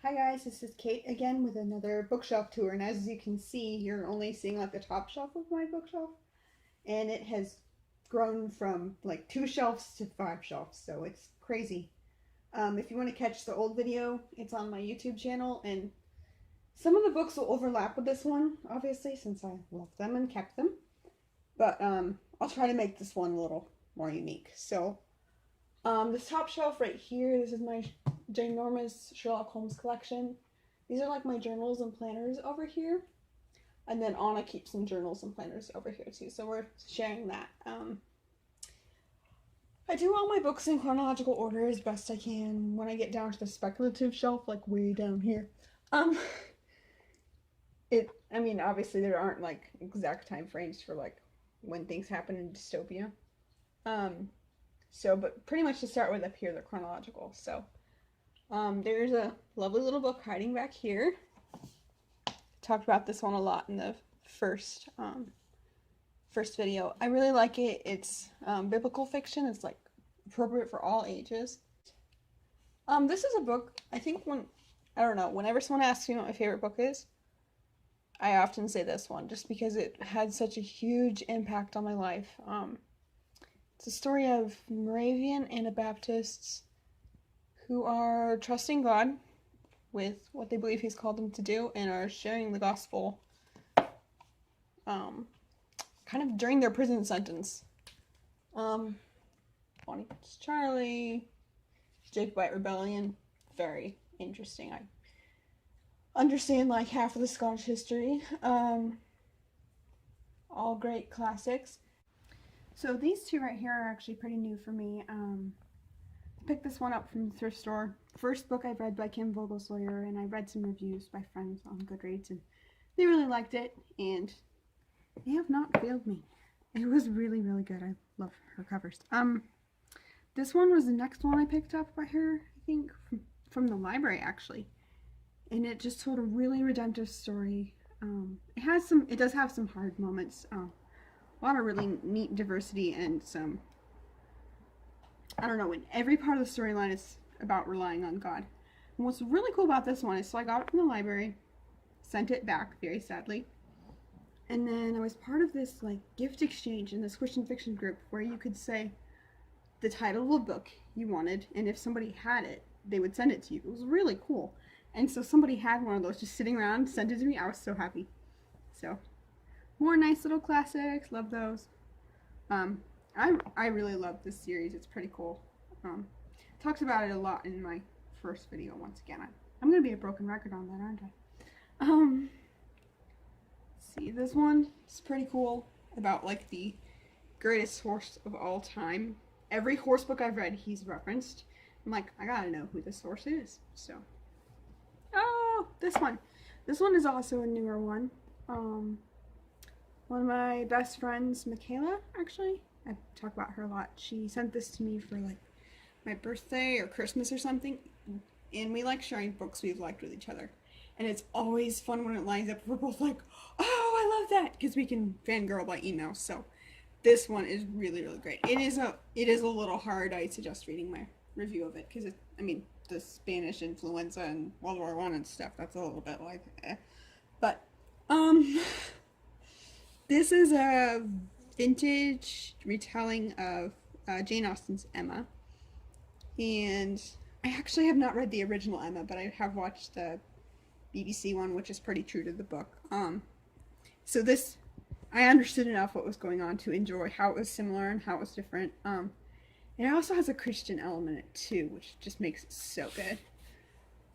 Hi guys, this is Kate again with another bookshelf tour, and as you can see, you're only seeing like the top shelf of my bookshelf, and it has grown from like 2 shelves to 5 shelves, so it's crazy. If you want to catch the old video, it's on my YouTube channel, and some of the books will overlap with this one, obviously, since I love them and kept them, but I'll try to make this one a little more unique. So this top shelf right here, this is my ginormous Sherlock Holmes collection. These are like my journals and planners over here. And then Anna keeps some journals and planners over here too. So we're sharing that. I do all my books in chronological order as best I can. When I get down to the speculative shelf, like way down here, obviously there aren't like exact time frames for like when things happen in dystopia. But pretty much to start with up here, they're chronological. So there's a lovely little book hiding back here. Talked about this one a lot in the first video. I really like it. It's biblical fiction. It's like appropriate for all ages. This is a book, I think whenever someone asks me what my favorite book is, I often say this one just because it had such a huge impact on my life. It's a story of Moravian Anabaptists who are trusting God with what they believe He's called them to do and are sharing the gospel kind of during their prison sentence. Bonnie Charlie, Jacobite Rebellion, very interesting. I understand like half of the Scottish history. All great classics. So these two right here are actually pretty new for me. I picked this one up from the thrift store. First book I've read by Kim Vogelsawyer, and I read some reviews by friends on Goodreads, and they really liked it, and they have not failed me. It was really, really good. I love her covers. This one was the next one I picked up by her, I think, from the library actually, and it just told a really redemptive story. It does have some hard moments. A lot of really neat diversity and some, when every part of the storyline is about relying on God. And what's really cool about this one is, so I got it from the library, sent it back, very sadly, and then I was part of this like gift exchange in this Christian fiction group where you could say the title of a book you wanted, and if somebody had it, they would send it to you. It was really cool. And so somebody had one of those just sitting around, sent it to me. I was so happy. So more nice little classics, love those. I really love this series. It's pretty cool. Talked about it a lot in my first video. Once again, I'm gonna be a broken record on that, aren't I? See, this one is pretty cool, about like the greatest horse of all time. Every horse book I've read, he's referenced. I'm like, I gotta know who this horse is. So, this one is also a newer one. One of my best friends, Michaela, actually, I talk about her a lot. She sent this to me for like my birthday or Christmas or something, and we like sharing books we've liked with each other. And it's always fun when it lines up. We're both like, oh, I love that, because we can fangirl by email. So this one is really, really great. It is a little hard. I suggest reading my review of it because the Spanish influenza and World War I and stuff. That's a little bit like, but this is a vintage retelling of Jane Austen's Emma, and I actually have not read the original Emma, but I have watched the BBC one, which is pretty true to the book. So this, I understood enough what was going on to enjoy how it was similar and how it was different. It also has a Christian element in it too, which just makes it so good.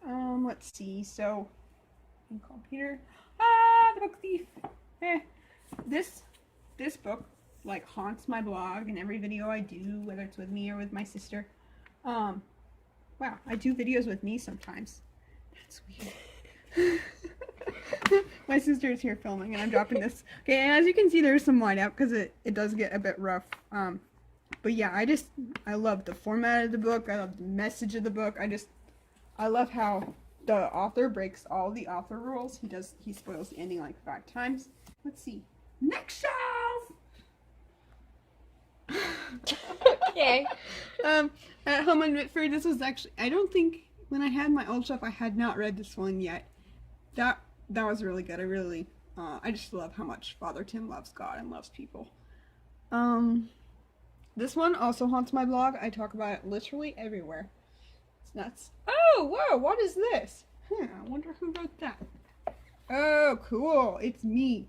Let's see. So, I can call Peter. The book thief. This book like haunts my blog and every video I do, whether it's with me or with my sister. Wow, I do videos with me sometimes. That's weird. My sister is here filming and I'm dropping this. Okay, and as you can see, there's some white out because it does get a bit rough. But yeah, I love the format of the book. I love the message of the book. I love how the author breaks all the author rules. He spoils the ending like 5 times. Let's see. Next shelf! Okay. At home in Mitford, this was actually, I don't think when I had my old shelf, I had not read this one yet. That was really good. I just love how much Father Tim loves God and loves people. This one also haunts my blog. I talk about it literally everywhere. It's nuts. Oh, whoa, what is this? I wonder who wrote that. Oh, cool. It's me.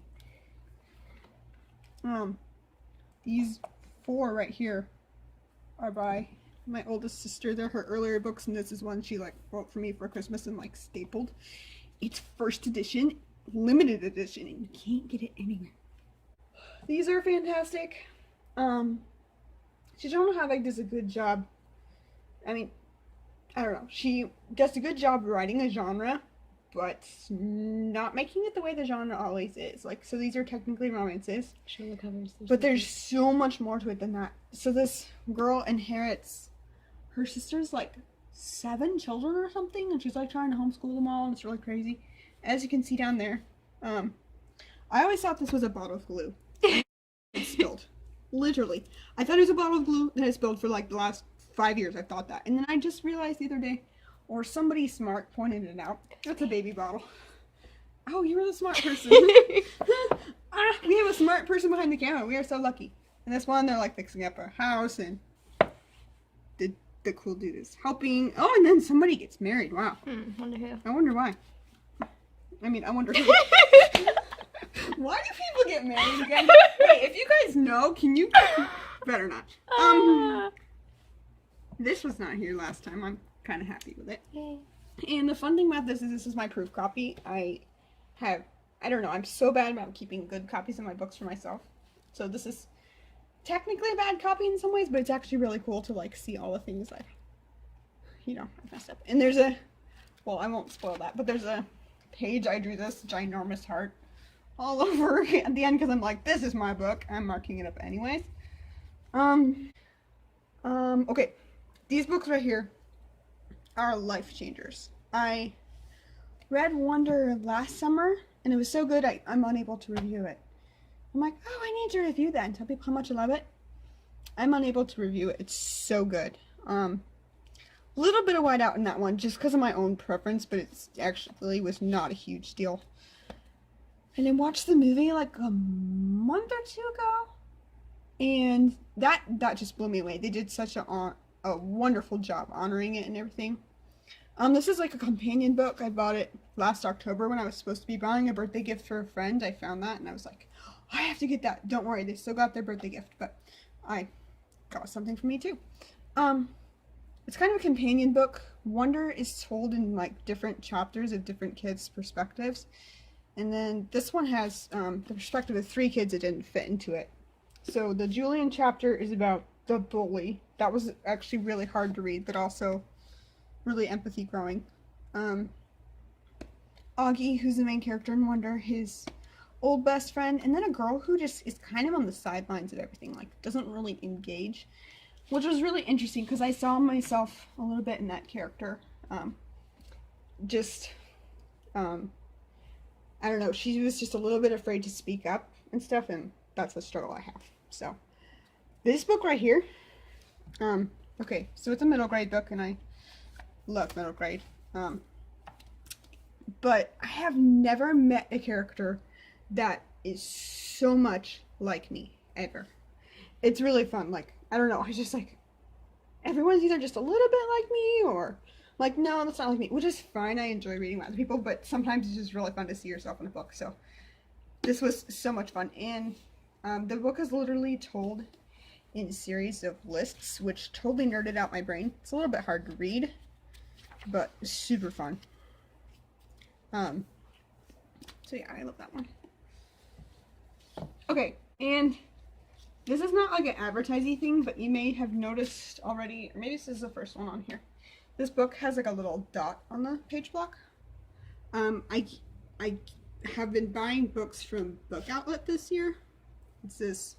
These 4 right here are by my oldest sister. They're her earlier books, and this is one she like wrote for me for Christmas and like stapled. It's first edition, limited edition, and you can't get it anywhere. These are fantastic. She don't have like does a good job. I mean, I don't know. She does a good job writing a genre, but not making it the way the genre always is. Like, so these are technically romances. Show the covers. But there's so much more to it than that. So this girl inherits her sister's like 7 children or something, and she's like trying to homeschool them all, and it's really crazy. As you can see down there, I always thought this was a bottle of glue. It spilled. Literally. I thought it was a bottle of glue that had spilled for like the last 5 years. I thought that. And then I just realized the other day, or somebody smart pointed it out. That's a baby bottle. Oh, you were the smart person. We have a smart person behind the camera. We are so lucky. And this one, they're like fixing up a house, and the cool dude is helping. Oh, and then somebody gets married. Wow. Wonder who. I wonder why. I mean, I wonder who. Why do people get married again? Hey, if you guys know, can you... Better not. This was not here last time. I'm kind of happy with it. Yay. And the fun thing about this is my proof copy. I don't know, I'm so bad about keeping good copies of my books for myself. So this is technically a bad copy in some ways, but it's actually really cool to like see all the things I've messed up. And there's well, I won't spoil that, but there's a page I drew this ginormous heart all over at the end because I'm like, this is my book. I'm marking it up anyways. Okay. These books right here are life changers. I read Wonder last summer, and it was so good I'm unable to review it. I'm like, oh, I need to review that and tell people how much I love it. I'm unable to review it. It's so good. A little bit of white out in that one just because of my own preference, but it's actually was not a huge deal. And I watched the movie like a month or 2 ago, and that just blew me away. They did such a wonderful job honoring it and everything. This is like a companion book. I bought it last October when I was supposed to be buying a birthday gift for a friend. I found that and I was like, I have to get that. Don't worry, they still got their birthday gift, but I got something for me too. It's kind of a companion book. Wonder is told in like different chapters of different kids' perspectives. And then this one has the perspective of 3 kids that didn't fit into it. So the Julian chapter is about the bully. That was actually really hard to read, but also really empathy growing. Augie, who's the main character in Wonder, his old best friend, and then a girl who just is kind of on the sidelines of everything, like doesn't really engage, which was really interesting because I saw myself a little bit in that character. I don't know, she was just a little bit afraid to speak up and stuff, and that's the struggle I have. So this book right here, okay, so it's a middle grade book, and I love middle grade, but I have never met a character that is so much like me, ever. It's really fun. Like, I don't know, I just like, everyone's either just a little bit like me, or like, no, that's not like me, which is fine. I enjoy reading about other people, but sometimes it's just really fun to see yourself in a book. So this was so much fun, and the book is literally told in a series of lists, which totally nerded out my brain. It's a little bit hard to read, but super fun. So yeah, I love that one. Okay, and this is not like an advertising thing, but you may have noticed already, or maybe this is the first one on here. This book has like a little dot on the page block. I have been buying books from Book Outlet this year. It's this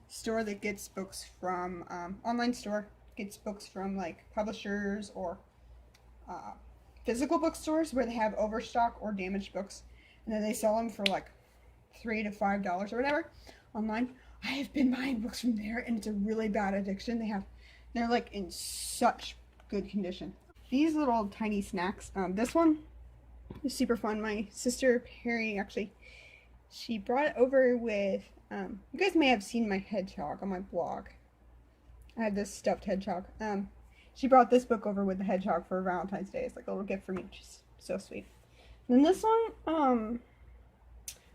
store that gets books from, online store, gets books from like publishers or physical bookstores where they have overstock or damaged books, and then they sell them for like $3 to $5 or whatever online. I have been buying books from there, and it's a really bad addiction. They're like in such good condition. these little tiny snacks. This one is super fun. My sister Perry actually, she brought it over with, you guys may have seen my hedgehog on my blog. I had this stuffed hedgehog. She brought this book over with the hedgehog for Valentine's Day. It's like a little gift for me, which is so sweet. And then this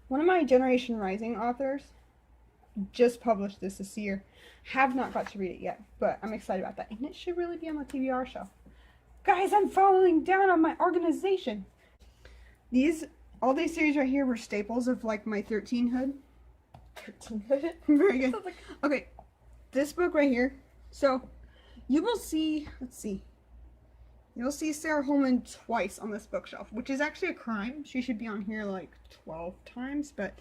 one of my Generation Rising authors just published this year. Have not got to read it yet, but I'm excited about that. And it should really be on the TBR show. Guys, I'm falling down on my organization. All these series right here were staples of like my 13hood. 13hood? Very good. Okay, this book right here. So, you will see, let's see. You'll see Sarah Holman twice on this bookshelf, which is actually a crime. She should be on here like 12 times, but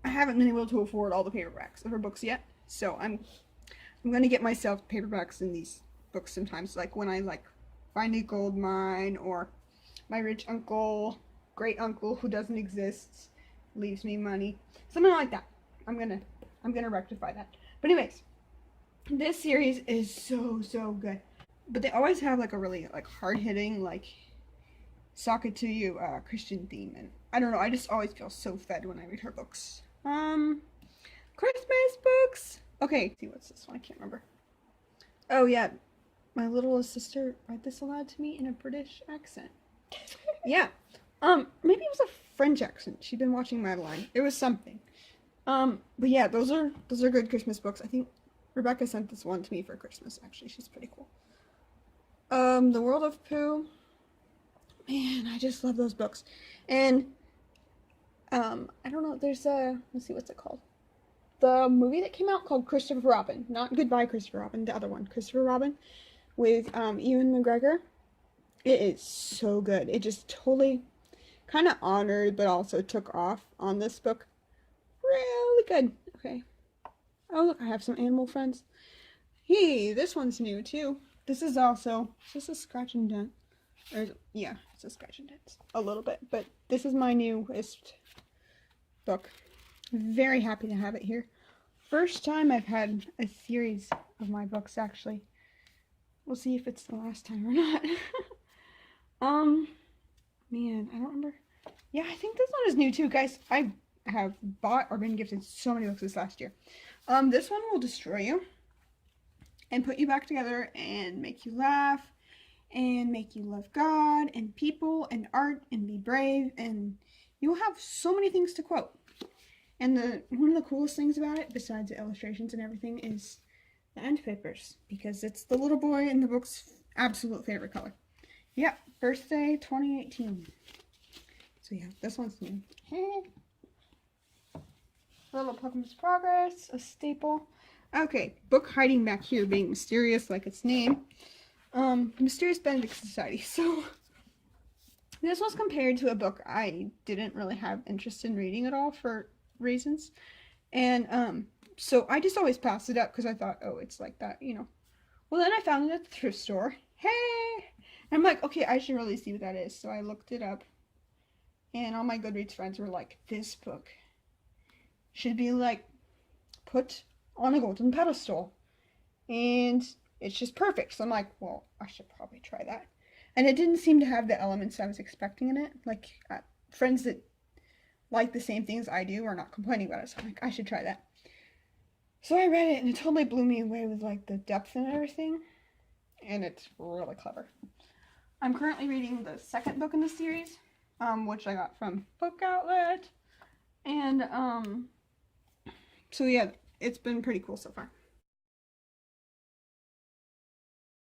I haven't been able to afford all the paperbacks of her books yet. So I'm gonna get myself paperbacks in these books sometimes, like when I like find a gold mine, or my rich uncle, great uncle who doesn't exist, leaves me money, something like that. I'm gonna rectify that. But anyways, this series is so good. But they always have like a really like hard-hitting, like sock it to you Christian theme, and I don't know, I just always feel so fed when I read her books. Christmas books. Okay, see, what's this one? I can't remember. Oh yeah, my little sister read this aloud to me in a British accent. Yeah. Maybe it was a French accent. She'd been watching Madeline. It was something. But yeah, those are good Christmas books. I think Rebecca sent this one to me for Christmas, actually. She's pretty cool. The World of Pooh. Man, I just love those books. And, I don't know, there's let's see, what's it called? The movie that came out called Christopher Robin. Not Goodbye Christopher Robin, the other one. Christopher Robin with, Ewan McGregor. It is so good. It just totally kind of honored, but also took off on this book. Really good. Okay. Oh, look, I have some animal friends. Hey, this one's new, too. This is also, is this a scratch and dent? Or, yeah, it's a scratch and dent. A little bit, but this is my newest book. Very happy to have it here. First time I've had a series of my books, actually. We'll see if it's the last time or not. Man, I don't remember. Yeah, I think this one is new, too, guys. I have bought or been gifted so many books this last year. This one will destroy you and put you back together and make you laugh and make you love God and people and art and be brave, and you'll have so many things to quote. And one of the coolest things about it, besides the illustrations and everything, is the end papers, because it's the little boy in the book's absolute favorite color. Yep, birthday 2018. So yeah, this one's new. Little Pilgrim's Progress, a staple. Okay, book hiding back here, being mysterious like its name. Mysterious Benedict Society. So, this was compared to a book I didn't really have interest in reading at all for reasons. And, so I just always passed it up because I thought, oh, it's like that, you know. Well, then I found it at the thrift store. Hey! And I'm like, okay, I should really see what that is. So I looked it up. And all my Goodreads friends were like, this book should be like put on a golden pedestal, and it's just perfect. So I'm like, well, I should probably try that. And it didn't seem to have the elements I was expecting in it. Like, friends that like the same things I do are not complaining about it. So I'm like, I should try that. So I read it, and it totally blew me away with like the depth and everything. And it's really clever. I'm currently reading the second book in the series, which I got from Book Outlet. And so yeah, it's been pretty cool so far.